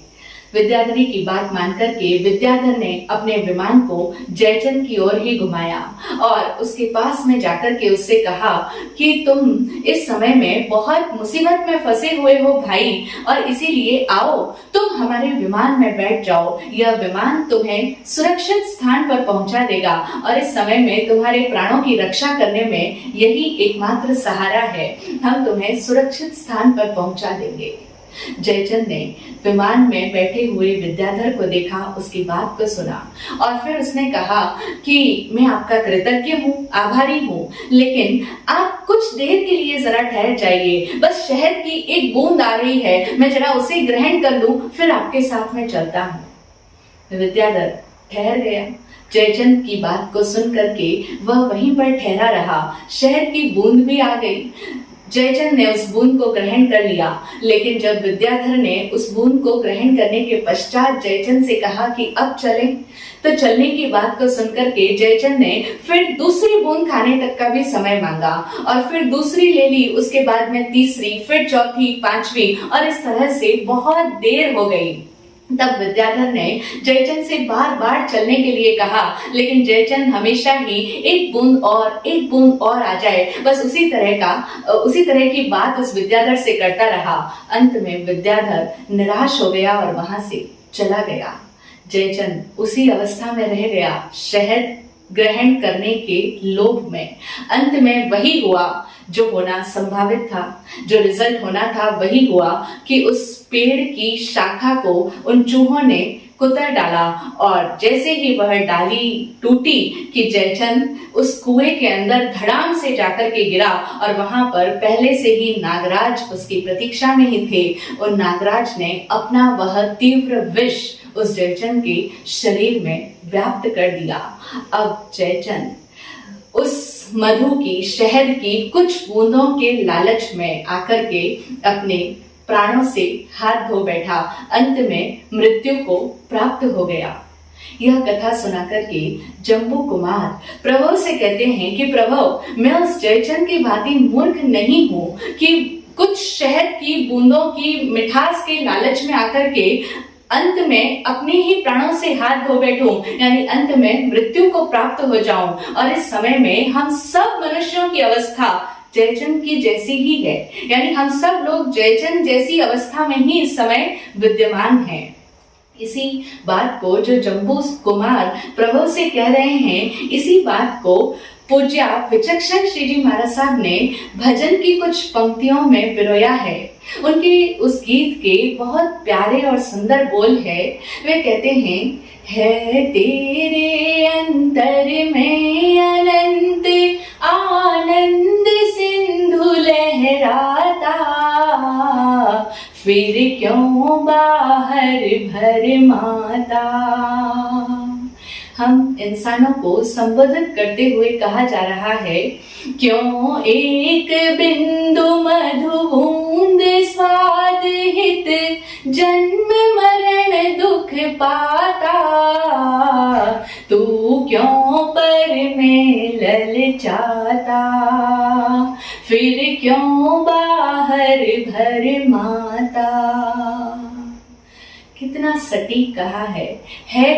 विद्याधरी की बात मानकर के विद्याधर ने अपने विमान को जयचंद की ओर ही घुमाया और उसके पास में जाकर के उससे कहा कि तुम इस समय में बहुत मुसीबत में फंसे हुए हो भाई, और इसीलिए आओ तुम हमारे विमान में बैठ जाओ। यह विमान तुम्हें सुरक्षित स्थान पर पहुंचा देगा, और इस समय में तुम्हारे प्राणों की रक्षा करने में यही एकमात्र सहारा है। हम तुम्हें सुरक्षित स्थान पर पहुंचा देंगे। जयचंद ने विमान में बैठे हुए विद्याधर को देखा, उसकी बात को सुना, और फिर उसने कहा कि मैं आपका कृतज्ञ हूँ, आभारी हूँ, लेकिन आप कुछ देर के लिए जरा ठहर जाइए। बस शहद की एक बूंद आ रही है, मैं जरा उसे ग्रहण कर लूं, फिर आपके साथ में चलता हूँ। विद्याधर ठहर गया। जयचंद की बात को सुन करके वह वहीं पर ठहरा रहा। शहद की बूंद भी आ गई। जयचंद ने उस बूंद को ग्रहण कर लिया, लेकिन जब विद्याधर ने उस बूंद को ग्रहण करने के पश्चात जयचंद से कहा कि अब चलें, तो चलने की बात को सुनकर के जयचंद ने फिर दूसरी बूंद खाने तक का भी समय मांगा और फिर दूसरी ले ली, उसके बाद में तीसरी, फिर चौथी, पांचवी, और इस तरह से बहुत देर हो गई। तब विद्याधर ने जयचंद से बार बार चलने के लिए कहा, लेकिन जयचंद हमेशा ही एक बूंद और आ जाए, बस उसी तरह की बात उस विद्याधर से करता रहा। अंत में विद्याधर निराश हो गया और वहां से चला गया। जयचंद उसी अवस्था में रह गया, शहद ग्रहण करने के लोभ में। अंत में वही हुआ जो होना संभावित था, जो रिजल्ट होना था वही हुआ कि उस पेड़ की शाखा को उन चूहों ने कुतर डाला और जैसे ही वह डाली टूटी कि जयचंद उस कुएं के अंदर धड़ाम से जाकर के गिरा और वहां पर पहले से ही नागराज उसकी प्रतीक्षा में ही थे। और नागराज ने अपना वह तीव्र विष उस जयचंद के शरीर में व्याप्त कर दिया। अब जयचंद उस मधु की, शहद की कुछ बूंदों के लालच में आकर के अपने प्राणों से हाथ धो बैठा, अंत में मृत्यु को प्राप्त हो गया। यह कथा सुनाकर के जम्बू कुमार प्रभु से कहते हैं कि प्रभु, मैं उस जयचंद की भांति मूर्ख नहीं हूँ कि कुछ शहद की बूंदों की मिठास के लालच में आकर के अंत में अपने ही प्राणों से हाथ धो बैठूं, यानी अंत में मृत्यु को प्राप्त हो जाऊं। और इस समय में हम सब मनुष्यों की अवस्था जयचंद की जैसी ही है, यानी हम सब लोग जयचंद जैसी अवस्था में ही इस समय विद्यमान हैं। इसी बात को जो जम्बू कुमार प्रभु से कह रहे हैं, इसी बात को पूज्य विचक्षण श्री जी महाराज साहब ने भजन की कुछ पंक्तियों में पिरोया है। उनके उस गीत के बहुत प्यारे और सुंदर बोल है। वे कहते हैं, है तेरे अंतर में अनंत आनंद सिंधु लहराता, फिर क्यों बाहर भरमाता। हम इंसानों को संबोधित करते हुए कहा जा रहा है, क्यों एक बिंदु मधु बूंद स्वाद हित जन्म मरण दुख पाता, तू क्यों पर में ललचाता, फिर क्यों बाहर भरमाता। कितना सटीक कहा है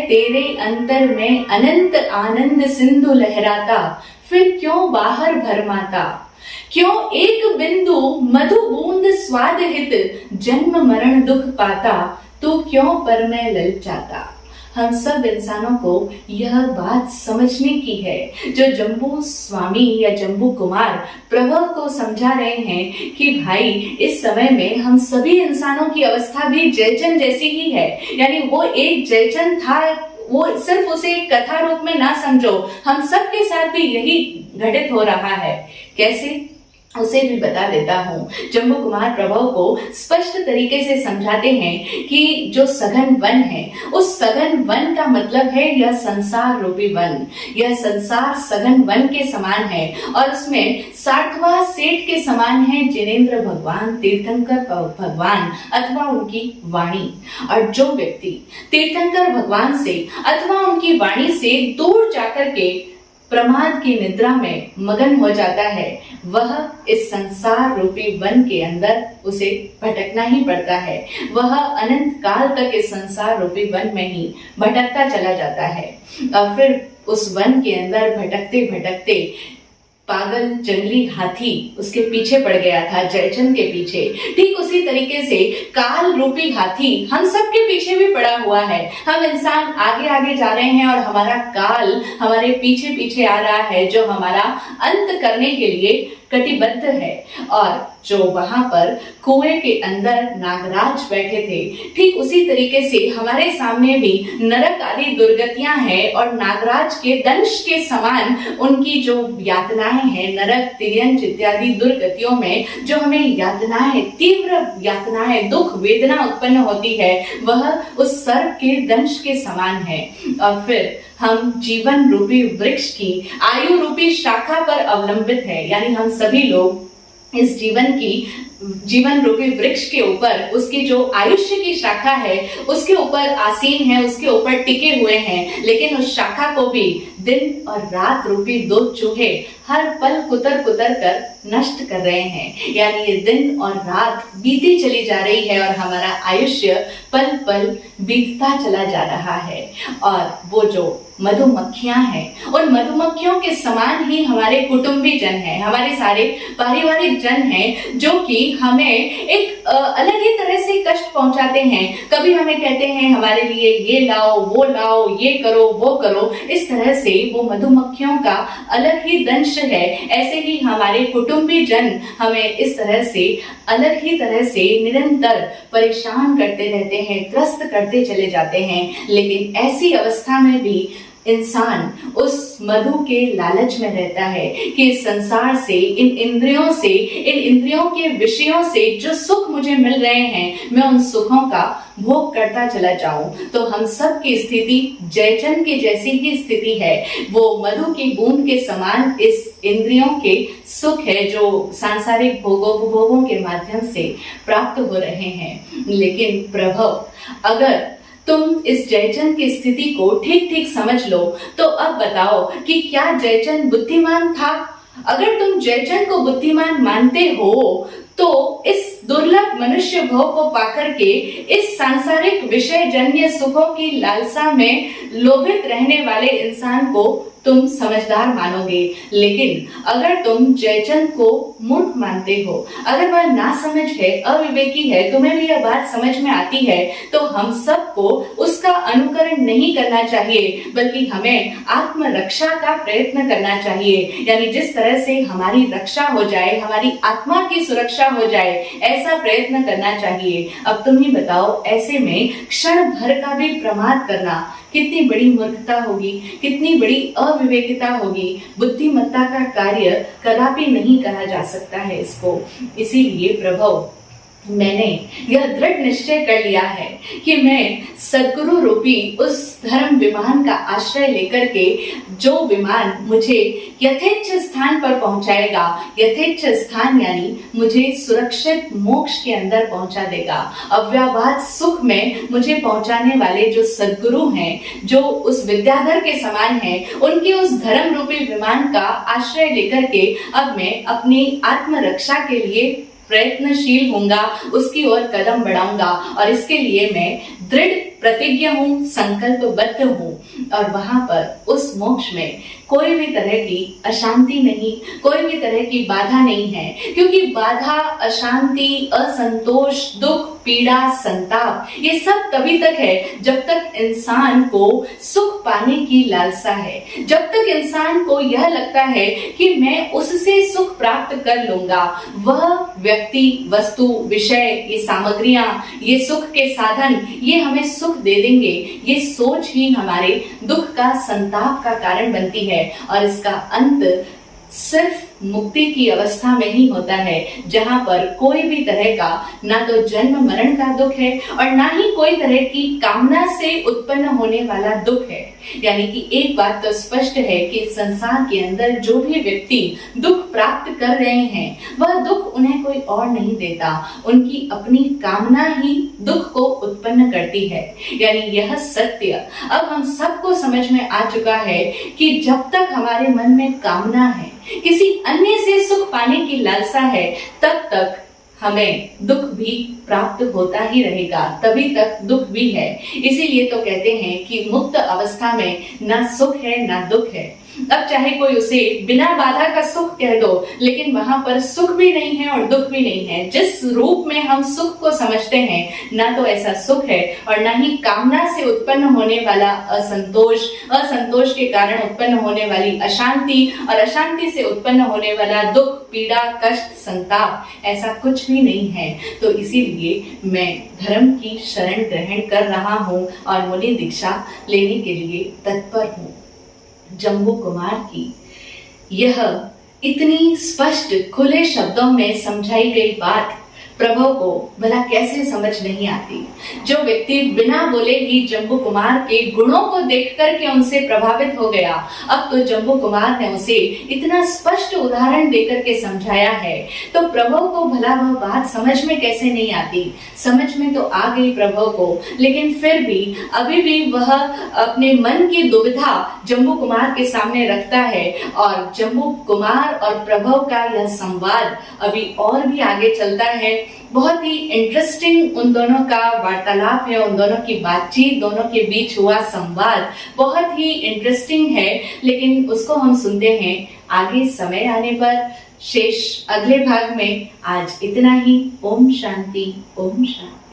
तेरे अंतर में अनंत आनंद सिंधु लहराता, फिर क्यों बाहर भरमाता, क्यों एक बिंदु मधु बूंद स्वाद हित जन्म मरण दुख पाता, तू क्यों पर में ललचाता। हम सब इंसानों को यह बात समझने की है, जो जम्बू स्वामी या जम्बू कुमार प्रभु को समझा रहे हैं कि भाई, इस समय में हम सभी इंसानों की अवस्था भी जयचंद जैसी ही है। यानी वो एक जयचंद था, वो सिर्फ उसे कथा रूप में ना समझो, हम सबके साथ भी यही घटित हो रहा है। कैसे, उसे भी बता देता हूँ। जम्बू कुमार प्रभु को स्पष्ट तरीके से समझाते हैं कि जो सघन वन है, उस सघन वन का मतलब है यह संसार रूपी वन। यह संसार सघन वन के समान है और उसमें 60वां सेठ के समान है जिनेंद्र भगवान, तीर्थंकर भगवान अथवा उनकी वाणी। और जो व्यक्ति तीर्थंकर भगवान से अथवा उनकी वाणी से दूर जाकर के प्रमाद की निद्रा में मगन हो जाता है, वह इस संसार रूपी वन के अंदर उसे भटकना ही पड़ता है। वह अनंत काल तक इस संसार रूपी वन में ही भटकता चला जाता है। और फिर उस वन के अंदर भटकते भटकते पागल जंगली हाथी उसके पीछे पड़ गया था, जयचंद के पीछे। ठीक उसी तरीके से काल रूपी हाथी हम सबके पीछे भी पड़ा हुआ है। हम इंसान आगे आगे जा रहे हैं और हमारा काल हमारे पीछे पीछे आ रहा है, जो हमारा अंत करने के लिए कटिबद्ध है। और जो वहां पर कुएं के अंदर नागराज बैठे थे, ठीक उसी तरीके से हमारे सामने भी नरक आदि दुर्गतियां हैं और नागराज के दंश के समान उनकी जो यातनाएं हैं, नरक, तिर्यंच इत्यादि दुर्गतियों में जो हमें यातनाएं, तीव्र यातनाएं, दुख, वेदना उत्पन्न होती है, वह उस सर्प के दंश के समान है। और फिर हम जीवन रूपी वृक्ष की आयु रूपी शाखा पर अवलंबित है, यानी हम सभी लोग इस जीवन रूपी वृक्ष के ऊपर उसकी जो आयुष्य की शाखा है उसके ऊपर आसीन है, उसके ऊपर टिके हुए हैं, लेकिन उस शाखा को भी दिन और रात रूपी दो चूहे हर पल कुतर कुतर कर नष्ट कर रहे हैं। यानी ये दिन और रात बीती चली जा रही है और हमारा आयुष्य पल पल बीतता चला जा रहा है। और वो जो मधुमक्खियां हैं, उन मधुमक्खियों के समान ही हमारे कुटुंबी जन हैं, हमारे सारे पारिवारिक जन हैं, जो कि हमें एक अलग ही तरह से कष्ट पहुंचाते हैं। कभी हमें कहते हैं हमारे लिए ये लाओ, वो लाओ, ये करो, वो करो। इस तरह से वो मधुमक्खियों का अलग ही दंश है। ऐसे ही हमारे कुटुंबी जन हमें इस तरह से अलग ही तरह से निरंतर परेशान करते रहते हैं, त्रस्त करते चले जाते हैं। लेकिन ऐसी अवस्था में भी इंसान उस मधु के लालच में रहता है कि इस संसार से, इन इंद्रियों के विषयों से जो सुख मुझे मिल रहे हैं, मैं उन सुखों का भोग करता चला जाऊं। तो हम सब की स्थिति जयचंद की जैसी ही स्थिति है। वो मधु की बूंद के समान इस इंद्रियों के सुख है जो सांसारिक भोगों के माध्यम से प्राप्त हो रहे हैं। लेकिन प्रभव, अगर तुम इस जयचंद की स्थिति को ठीक ठीक समझ लो तो अब बताओ कि क्या जयचंद बुद्धिमान था? अगर तुम जयचंद को बुद्धिमान मानते हो तो इस दुर्लभ मनुष्य भोग को पाकर के इस सांसारिक विषय जन्य सुखों की लालसा में लोभित रहने वाले इंसान को तुम समझदार मानोगे। लेकिन अगर तुम जयचंद को मूर्ख मानते हो, अगर वह नासमझ है, अविवेकी है, तुम्हें भी यह बात समझ में आती है, तो हम सबको उसका अनुकरण नहीं करना चाहिए, बल्कि हमें आत्मरक्षा का प्रयत्न करना चाहिए। यानी जिस तरह से हमारी रक्षा हो जाए, हमारी आत्मा की सुरक्षा हो जाए, ऐसा प्रयत्न करना चाहिए। अब तुम ही बताओ, ऐसे में क्षण भर का भी प्रमाद करना कितनी बड़ी मूर्खता होगी, कितनी बड़ी अविवेकता होगी। बुद्धिमत्ता का कार्य कदापि नहीं कहा जा सकता है इसको। इसीलिए प्रभु, मैंने यह दृढ़ निश्चय कर लिया है कि मैं सद्गुरु रूपी उस धर्म विमान का आश्रय लेकर के, जो विमान मुझे यथेच्छ स्थान पर पहुंचाएगा, यथेच्छ स्थान यानी मुझे सुरक्षित मोक्ष के अंदर पहुंचा देगा, अव्याभात सुख में मुझे पहुंचाने वाले जो सद्गुरु हैं, जो उस विद्याधर के समान हैं, उनके उस धर्म रूपी विमान का आश्रय लेकर के अब मैं अपनी आत्मरक्षा के लिए प्रयत्नशील होऊंगा, उसकी ओर कदम बढ़ाऊंगा। और इसके लिए मैं दृढ़ प्रतिज्ञ हूँ, संकल्पबद्ध हूँ। और वहां पर उस मोक्ष में कोई भी तरह की अशांति नहीं, कोई भी तरह की बाधा नहीं है। क्योंकि बाधा, अशांति, असंतोष, दुख, पीड़ा, संताप, ये सब तभी तक है जब तक इंसान को सुख पाने की लालसा है, जब तक इंसान को यह लगता है कि मैं उससे सुख प्राप्त कर लूंगा। वह व्यक्ति, वस्तु, विषय, ये सामग्रियां, ये सुख के साधन, ये हमें सुख दे देंगे, ये सोच ही हमारे दुख का, संताप का कारण बनती है। और इसका अंत सिर्फ मुक्ति की अवस्था में ही होता है, जहां पर कोई भी तरह का ना तो जन्म मरण का दुख है और ना ही कोई तरह की कामना से उत्पन्न होने वाला दुख है। यानी कि एक बात तो स्पष्ट है कि संसार के अंदर जो भी व्यक्ति दुख प्राप्त कर रहे हैं, वह दुख उन्हें कोई और नहीं देता, उनकी अपनी कामना ही दुख को उत्पन्न करती है। यानी यह सत्य अब हम सबको समझ में आ चुका है कि जब तक हमारे मन में कामना है, किसी अन्य से सुख पाने की लालसा है, तब तक हमें दुख भी प्राप्त होता ही रहेगा, तभी तक दुख भी है। इसीलिए तो कहते हैं कि मुक्त अवस्था में ना सुख है ना दुख है। अब चाहे कोई उसे बिना बाधा का सुख कह दो, लेकिन वहां पर सुख भी नहीं है और दुख भी नहीं है। जिस रूप में हम सुख को समझते हैं, ना तो ऐसा सुख है और ना ही कामना से उत्पन्न होने वाला असंतोष, असंतोष के कारण उत्पन्न होने वाली अशांति और अशांति से उत्पन्न होने वाला दुख, पीड़ा, कष्ट, संताप, ऐसा कुछ भी नहीं है। तो इसीलिए मैं धर्म की शरण ग्रहण कर रहा हूँ और मुनि दीक्षा लेने के लिए तत्पर हूँ। जम्बू कुमार की यह इतनी स्पष्ट खुले शब्दों में समझाई गई बात प्रभु को भला कैसे समझ नहीं आती। जो व्यक्ति बिना बोले ही जम्बू कुमार के गुणों को देख करके उनसे प्रभावित हो गया, अब तो जम्बू कुमार ने उसे इतना स्पष्ट उदाहरण देकर के समझाया है, तो प्रभु को भला वह बात समझ में कैसे नहीं आती। समझ में तो आ गई प्रभु को, लेकिन फिर भी अभी भी वह अपने मन की दुविधा जम्बू कुमार के सामने रखता है, और जम्बू कुमार और प्रभु का यह संवाद अभी और भी आगे चलता है। बहुत ही इंटरेस्टिंग उन दोनों का वार्तालाप है, उन दोनों की बातचीत, दोनों के बीच हुआ संवाद बहुत ही इंटरेस्टिंग है, लेकिन उसको हम सुनते हैं आगे समय आने पर। शेष अगले भाग में आज इतना ही। ओम शांति, ओम शांति।